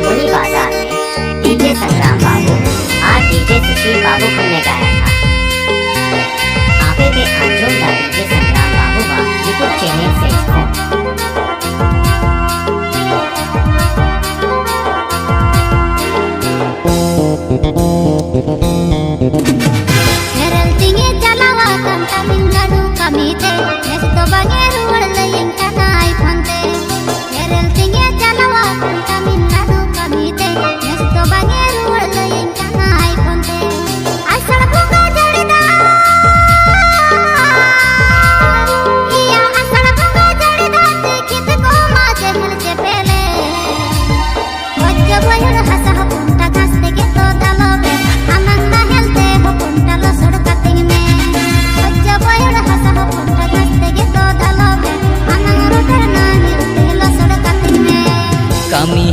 तुमरी बाजार में डीजे संग्राम बाबू और डीजे सुशील बाबू ने गाया था। आपे पे अंजुम डीजे संग्राम बाबू का यूट्यूब चैनल से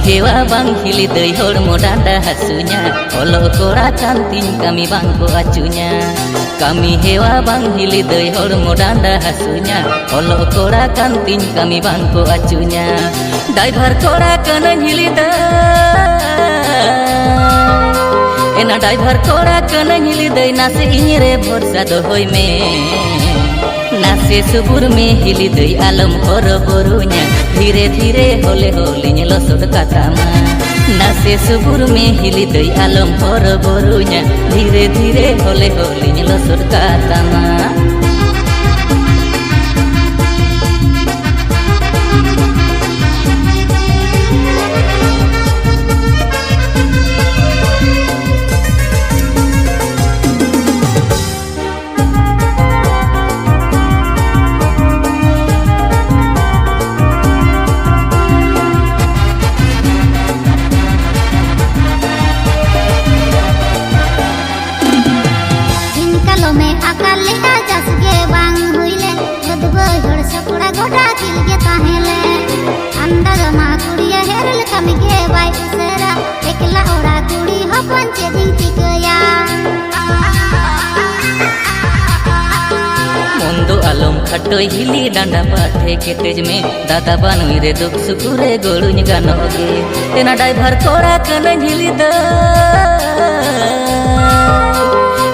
hewa bang hili dei hormo dada hasunya olo kora canting kami bangko acunya kami hewa bang hili dei hormo dada hasunya olo kora canting kami bangko acunya driver kora kana hili dei ena driver kora kana hili dei nase inyre bhorsa do hoy me nase subur में हिली दई आलम और बोरुnya धीरे धीरे होले होली लसोट कातामा नसे सुबुर में हिली दई आलम और बोरुnya धीरे धीरे होले होली लसोट कातामा खटोई हिली डांडा पाठे के तेज में दादा बानुई रे दुख सुकुरे गोड़ुኝ गानोगे तेना ड्राइवर कोड़ा कने हिली द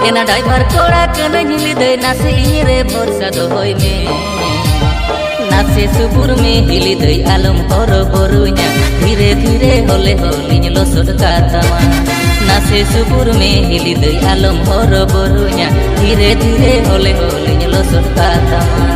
तेना ड्राइवर कोड़ा कने हिली दे नासे रे भरोसा दो होई में नासे सुपुर में हिली दई आलम और बोरुnya धीरे धीरे होले होली लसोट कातामा नासे सुपुर में हिली दई आलम और बोरुnya धीरे धीरे होले होली लसोट कातामा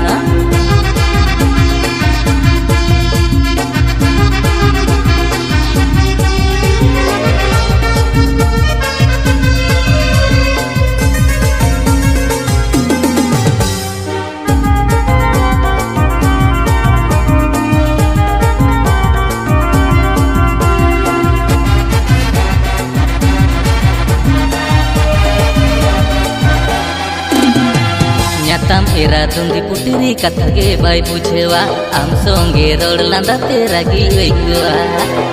तम एरा दुंदी पुटिरी कथा के भाई बुझेवा आम संगे रोड लांदा तेरा गियवा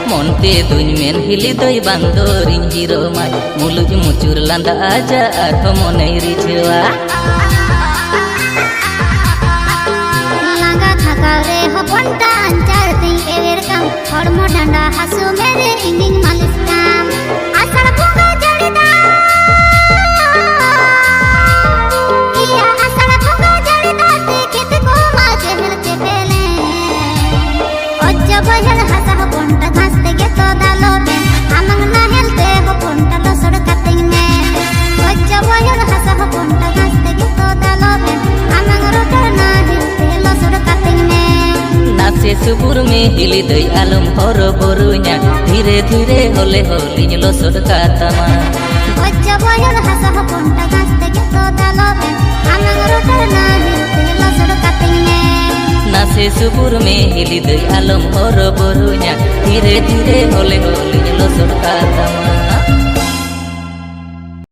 मोनते दुन मेन हिली दई बांदोरिन हिरो माय मुलुज मुचुर लांदा आजा आठो मनै रिझेवा लांगा थाका रे हपनटा अंचार तई एवेर काम हड़मो डांडा हासु मेरे इंगिंग मालिस काम आषाढ़ भोगा जड़ीदा सुपुर में हिली दई आलम और बोरुnya धीरे धीरे होले होली लसोट कातामा ओज्जा बयल हासा हपनटा गास्ते के तो दालोबे आमंग रोटर ना हिलते लसोट कातिंगे नासे सुपुर में हिली दई आलम और बोरुnya धीरे धीरे होले होली लसोट कातामा।